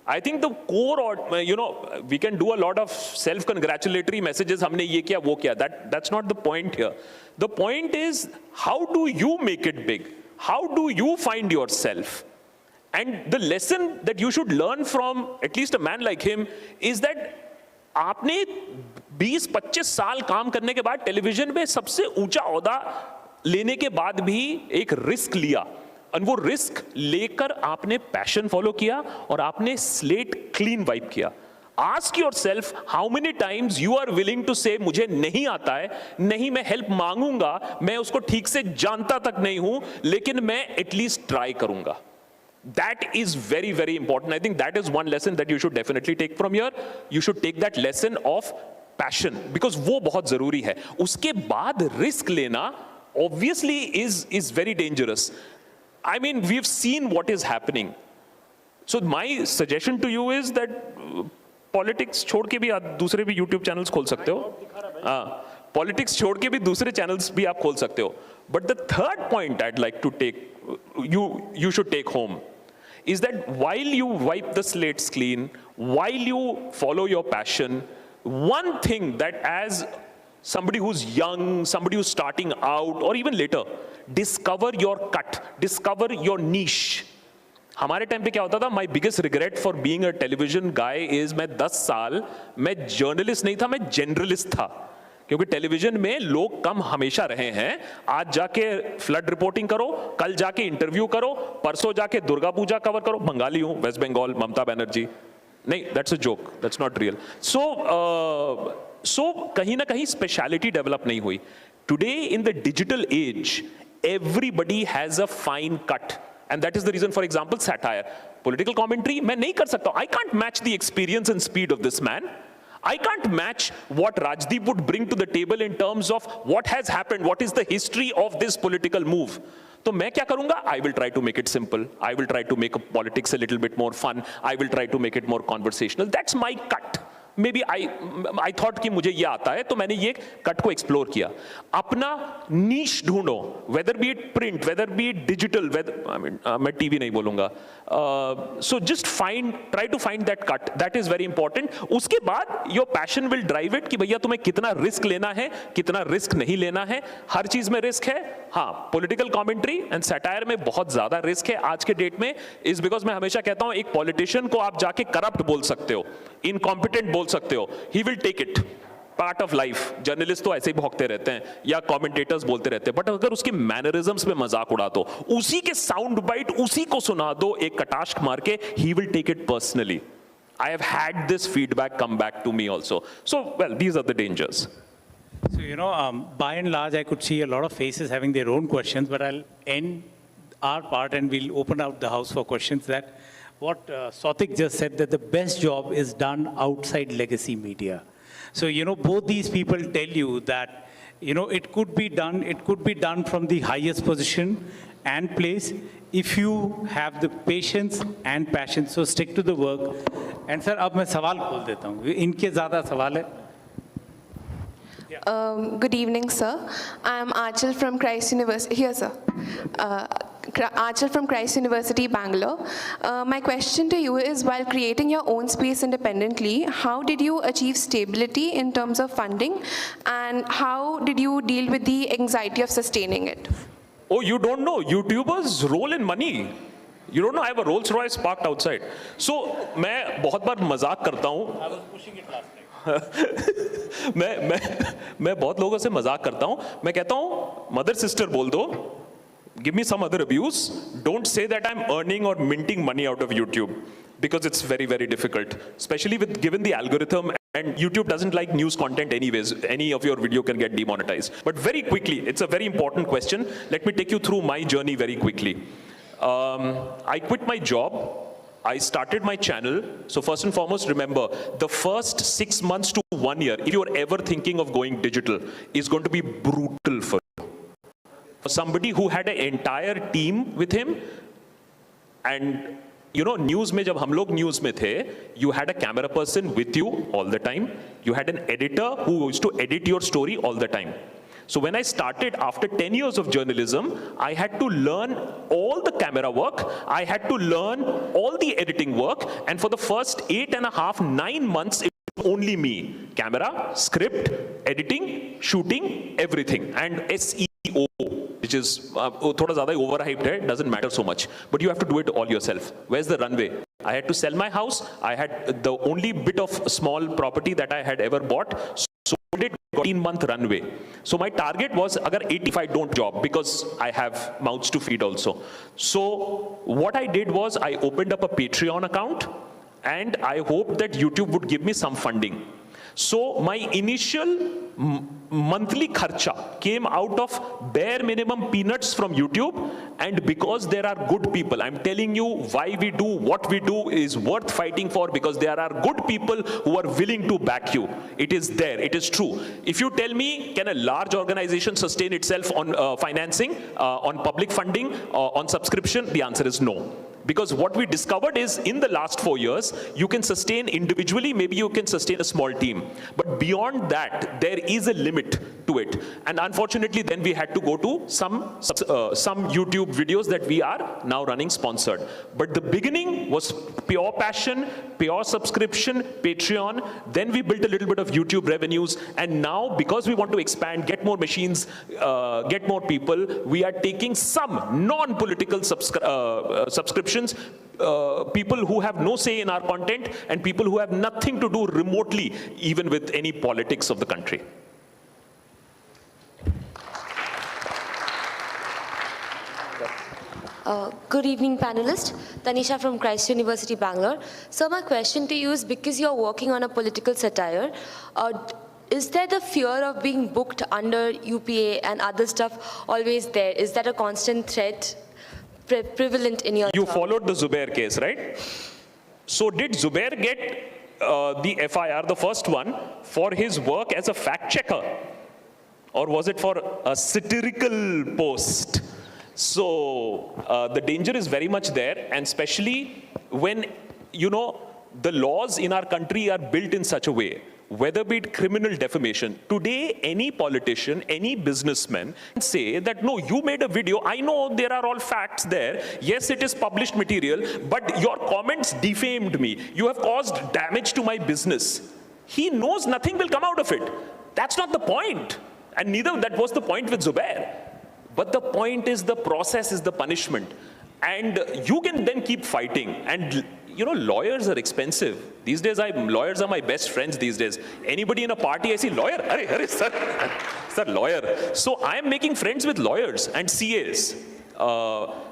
आई थिंक द कोर, और you know we can do a lot of self congratulatory messages, हमने ये किया वो किया, that's not the point here. The point is how do you make it big, how do you find your self, and the lesson that you should learn from at least a man like him is that आपने 20-25 साल काम करने के बाद television पे सबसे ऊंचा ओहदा लेने के बाद भी एक रिस्क लिया, और वो रिस्क लेकर आपने पैशन फॉलो किया और आपने स्लेट क्लीन वाइप किया। Ask yourself how many times you are willing to say मुझे नहीं आता है, नहीं मैं हेल्प मांगूंगा, मैं उसको ठीक से जानता तक नहीं हूं, लेकिन मैं एटलीस्ट ट्राई करूंगा। That is very, very important. I think that is one lesson that you should definitely take from here. You should take that lesson of passion, because वो बहुत जरूरी है। उसके बाद रिस्क लेना obviously is very dangerous. I mean, we've seen what is happening. So my suggestion to you is that politics छोड़ के भी आप दूसरे भी YouTube channels खोल सकते हो। हाँ, politics छोड़ के भी दूसरे channels भी आप खोल सकते हो। But the third point I'd like to take, you should take home, is that while you wipe the slates clean, while you follow your passion, one thing that as somebody who's young, somebody who's starting out, or even later, discover your cut, discover your niche. हमारे time पे क्या होता था, my biggest regret for being a television guy is, मैं 10 साल मैं journalist नहीं था, मैं जनरलिस्ट था। क्योंकि टेलीविजन में लोग कम हमेशा रहे हैं। आज जाके फ्लड रिपोर्टिंग करो, कल जाके इंटरव्यू करो, परसों जाके दुर्गा पूजा कवर करो। बंगाली हूं, वेस्ट बंगाल, ममता बनर्जी, नहीं, that's a joke, that's not real. So कहीं ना कहीं स्पेशलिटी डेवलप नहीं हुई। Today in the digital age everybody has a fine cut, and that is the reason, for example, satire, political commentary मैं नहीं कर सकता हूं। I can't match the experience and speed of this man. I can't match what Rajdeep would bring to the table in terms of what has happened, what is the history of this political move. तो मैं क्या करूंगा? I will try to make it simple. I will try to make politics a little bit more fun. I will try to make it more conversational. That's my cut. Maybe I thought कि मुझे ये आता है, तो मैंने ये cut को explore किया। अपना नीश ढूंढो, whether be it print, whether be it digital, मैं टीवी नहीं बोलूंगा। So just try to find that cut. That is very important. उसके बाद your passion will drive it कि भैया तुम्हें कितना रिस्क लेना है, कितना रिस्क नहीं लेना है। हर चीज में रिस्क है। हाँ, पॉलिटिकल कमेंट्री एंड सैटायर में बहुत ज्यादा रिस्क है आज के डेट में। इज बिकॉज मैं हमेशा कहता हूं, एक पॉलिटिशियन को आप जाके करप्ट बोल सकते हो, इनकॉम्पिटेंट बोल सकते हो, he will take it, part of life. Journalist तो ऐसे ही भौंकते रहते हैं या कमेंटेटर्स बोलते रहते हैं, बट अगर उसके मैनरिज्म्स में मजाक उड़ा दो, उसी के साउंड बाइट उसी को सुना दो एक कटाक्ष मार के, he will take it personally. I have had this feedback come back to me also. So, well, these are the dangers. So, by and large, I could see a lot of faces having their own questions, but I'll end our part and we'll open out the house for questions. That what Sautik just said, that the best job is done outside legacy media. So, both these people tell you that, it could be done from the highest position and place if you have the patience and passion. So stick to the work. And sir, अब मैं सवाल खोल देता हूँ, इनके ज़्यादा सवाल है। Good evening, sir. I am Achal from Christ University. Here, sir. Achal from Christ University, Bangalore. My question to you is, while creating your own space independently, how did you achieve stability in terms of funding, and how did you deal with the anxiety of sustaining it? Oh, you don't know YouTubers roll in money. You don't know I have a Rolls Royce parked outside. So मैं बहुत बार मजाक करता हूँ। I was pushing it last time. मैं बहुत लोगों से मजाक करता हूँ। मैं कहता हूँ मदर सिस्टर बोल दो, give me some other abuse. Don't say that I'm earning or minting money out of YouTube, because it's very, very difficult, especially given the algorithm. And YouTube doesn't like news content anyways. Any of your video can get demonetized. But very quickly, it's a very important question. Let me take you through my journey very quickly. I quit my job. I started my channel. So first and foremost, remember, the first 6 months to 1 year, if you're ever thinking of going digital, is going to be brutal for you. For somebody who had an entire team with him, and news में जब हम लोग news में थे, you had a camera person with you all the time. You had an editor who used to edit your story all the time. So when I started after 10 years of journalism, I had to learn all the camera work. I had to learn all the editing work. And for the first 8.5, 9 months, it was only me. Camera, script, editing, shooting, everything. And SEO, which is thoda zyada overhyped hai, doesn't matter so much. But you have to do it all yourself. Where's the runway? I had to sell my house. I had the only bit of small property that I had ever bought. Sold it, 14-month runway. So my target was, agar 85 I don't job, because I have mouths to feed also. So what I did was I opened up a Patreon account, and I hoped that YouTube would give me some funding. So my initial monthly kharcha came out of bare minimum peanuts from YouTube, and because there are good people, I'm telling you, why we do what we do is worth fighting for, because there are good people who are willing to back you. It is there, it is true. If you tell me, can a large organization sustain itself on financing, on public funding, on subscription, the answer is no. Because what we discovered is, in the last 4 years, you can sustain individually, maybe you can sustain a small team. But beyond that, there is a limit to it. And unfortunately, then we had to go to some YouTube videos that we are now running sponsored. But the beginning was pure passion, pure subscription, Patreon. Then we built a little bit of YouTube revenues. And now, because we want to expand, get more machines, get more people, we are taking some non-political subscriptions. People who have no say in our content, and people who have nothing to do remotely even with any politics of the country. Good evening, panelists. Tanisha from Christ University, Bangalore. So my question to you is, because you're working on a political satire, is there the fear of being booked under UPA and other stuff always there? Is that a constant threat prevalent in your You job? followed the Zubair case, right? So did Zubair get the FIR, the first one, for his work as a fact checker? Or was it for a satirical post? So the danger is very much there, and especially when, you know, the laws in our country are built in such a way, whether be it criminal defamation. Today, any politician, any businessman can say that, no, you made a video, I know there are all facts there, yes, it is published material, but your comments defamed me, you have caused damage to my business. He knows nothing will come out of it. That's not the point. And neither that was the point with Zubair. But the point is, the process is the punishment. And you can then keep fighting. And you know, lawyers are expensive. These days, lawyers are my best friends these days. Anybody in a party, I see lawyer, arey, sir, lawyer. So I am making friends with lawyers and CAs.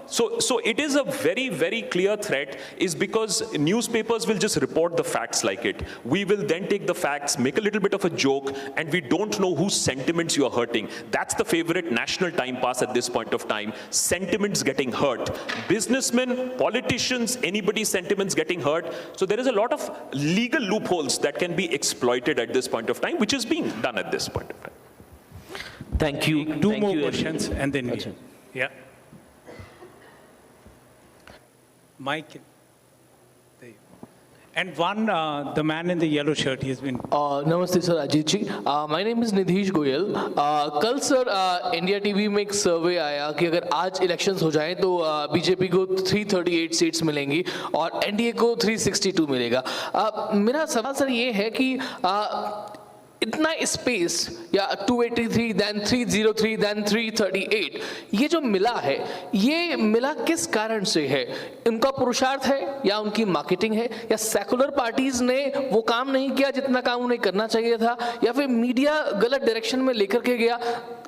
So it is a very, very clear threat, is because newspapers will just report the facts like it. We will then take the facts, make a little bit of a joke, and we don't know whose sentiments you are hurting. That's the favorite national time pass at this point of time. Sentiments getting hurt. Businessmen, politicians, anybody's sentiments getting hurt. So there is a lot of legal loopholes that can be exploited at this point of time, which is being done at this point of time. Thank you. Two Thank more you, questions and then we. Achha. Yeah. Mike. There you go. And one, the man in the yellow shirt, he has been. नमस्ते sir Ajit ji my name is Nidhish Goyal कल sir India TV में एक सर्वे आया कि अगर आज elections हो जाएं तो बीजेपी को 338 सीट्स मिलेंगी और एनडीए को 362 मिलेगा मेरा सवाल सर ये है कि इतना स्पेस या 283 दैन 303 दैन 338 ये जो मिला है ये मिला किस कारण से है उनका पुरुषार्थ है या उनकी मार्केटिंग है या सेकुलर पार्टीज ने वो काम नहीं किया जितना काम उन्हें करना चाहिए था या फिर मीडिया गलत डायरेक्शन में लेकर के गया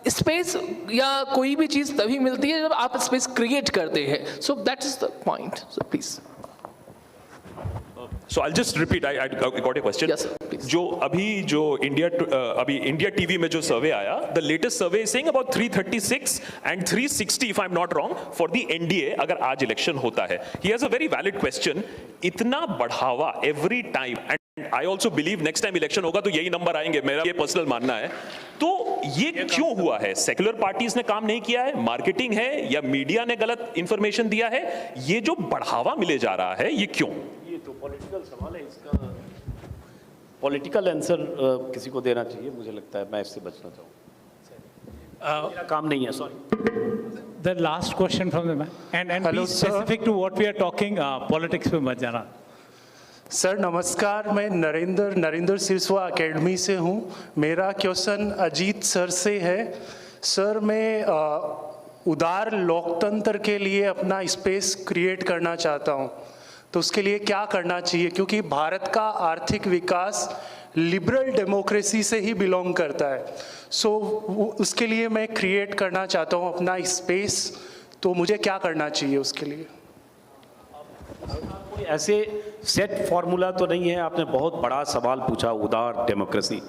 स्पेस या कोई भी चीज़ तभी मिलती है जब आप स्पेस क्रिएट करते हैं so that is the point so please So I'll just repeat. I got a question. Yes, sir, please. जो इंडिया टीवी में जो सर्वे आया, the latest survey is saying about 336 and 360, if I'm not wrong, for the NDA अगर आज election होता है. He has a very valid question. इतना बढ़ावा every time, and I also believe next time election होगा तो यही नंबर आएंगे. मेरा ये पर्सनल मानना है. तो ये क्यों हुआ है? सेक्युलर पार्टीज ने काम नहीं किया है, मार्केटिंग है, या मीडिया ने गलत इंफॉर्मेशन दिया है? ये जो बढ़ावा मिले जा रहा है, ये क्यों? तो पॉलिटिकल सवाल है, इसका पॉलिटिकल आंसर किसी को देना चाहिए, मुझे लगता है मैं इससे बचना चाहूँगा। मेरा काम नहीं है, sorry. The last question from the man, and Hello, be specific to what we are talking. Politics पे मत जाना। सर नमस्कार, मैं नरेंद्र सिरस्वा अकेडमी से हूँ। मेरा क्वेश्चन अजीत सर से है। सर मैं उदार लोकतंत्र के लिए अपना स्पेस क्रिएट करना चाहता हूँ, तो उसके लिए क्या करना चाहिए? क्योंकि भारत का आर्थिक विकास लिबरल डेमोक्रेसी से ही बिलोंग करता है। सो उसके लिए मैं क्रिएट करना चाहता हूँ अपना स्पेस, तो मुझे क्या करना चाहिए उसके लिए? कोई ऐसे सेट फॉर्मूला तो नहीं है। आपने बहुत बड़ा सवाल पूछा, उदार डेमोक्रेसी,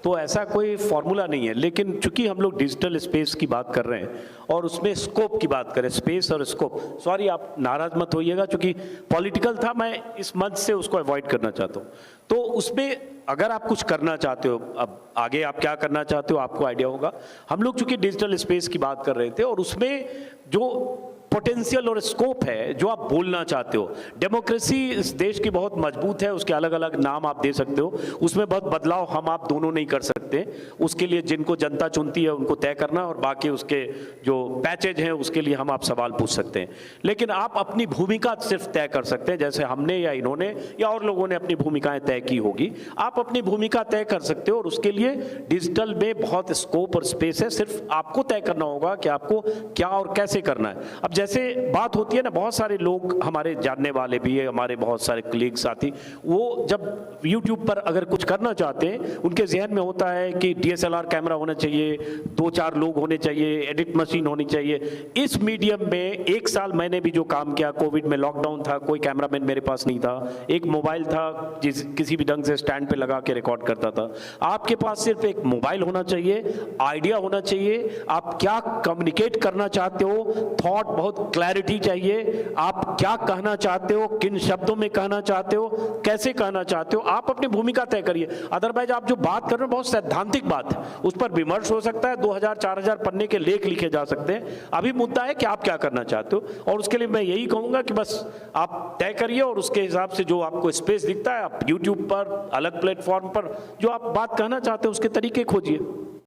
तो ऐसा कोई फॉर्मूला नहीं है। लेकिन चूंकि हम लोग डिजिटल स्पेस की बात कर रहे हैं और उसमें स्कोप की बात करें, स्पेस और स्कोप, सॉरी आप नाराज मत होइएगा, चूंकि पॉलिटिकल था, मैं इस मंच से उसको अवॉइड करना चाहता हूँ। तो उसमें अगर आप कुछ करना चाहते हो, अब आगे आप क्या करना चाहते हो आपको आइडिया होगा। हम लोग चूंकि डिजिटल स्पेस की बात कर रहे थे और उसमें जो पोटेंशियल और स्कोप है जो आप बोलना चाहते हो, डेमोक्रेसी इस देश की बहुत मजबूत है, उसके अलग अलग नाम आप दे सकते हो, उसमें बहुत बदलाव हम आप दोनों नहीं कर सकते। उसके लिए जिनको जनता चुनती है उनको तय करना, और बाकी उसके जो पैचेज हैं उसके लिए हम आप सवाल पूछ सकते हैं। लेकिन आप अपनी भूमिका सिर्फ तय कर सकते हैं, जैसे हमने या इन्होंने या और लोगों ने अपनी भूमिकाएं तय की होगी। आप अपनी भूमिका तय कर सकते हो और उसके लिए डिजिटल में बहुत स्कोप और स्पेस है। सिर्फ आपको तय करना होगा कि आपको क्या और कैसे करना है। अब जैसे जैसे बात होती है ना, बहुत सारे लोग हमारे जानने वाले भी है, हमारे बहुत सारे कलीग साथी, वो जब यूट्यूब पर अगर कुछ करना चाहते हैं, उनके जहन में होता है कि DSLR कैमरा होना चाहिए, 2-4 लोग होने चाहिए, एडिट मशीन होनी चाहिए। इस मीडियम में 1 साल मैंने भी जो काम किया, कोविड में लॉकडाउन था, कोई कैमरामैन मेरे पास नहीं था, एक मोबाइल था किसी भी ढंग से स्टैंड पे लगा के रिकॉर्ड करता था। आपके पास सिर्फ एक मोबाइल होना चाहिए, आइडिया होना चाहिए, आप क्या कम्युनिकेट करना चाहते हो, थॉट बहुत क्लैरिटी चाहिए, आप क्या कहना चाहते हो, किन शब्दों में कहना चाहते हो, कैसे कहना चाहते हो, आप अपनी भूमिका तय करिए। अदरवाइज आप जो बात कर रहे हो बहुत सैद्धांतिक बात है, उस पर विमर्श हो सकता है, 2000-4000 पन्ने के लेख लिखे जा सकते हैं। अभी मुद्दा है कि आप क्या करना चाहते हो, और उसके लिए मैं यही कहूंगा कि बस आप तय करिए और उसके हिसाब से जो आपको स्पेस दिखता है, आप यूट्यूब पर, अलग प्लेटफॉर्म पर जो आप बात कहना चाहते हो उसके तरीके खोजिए।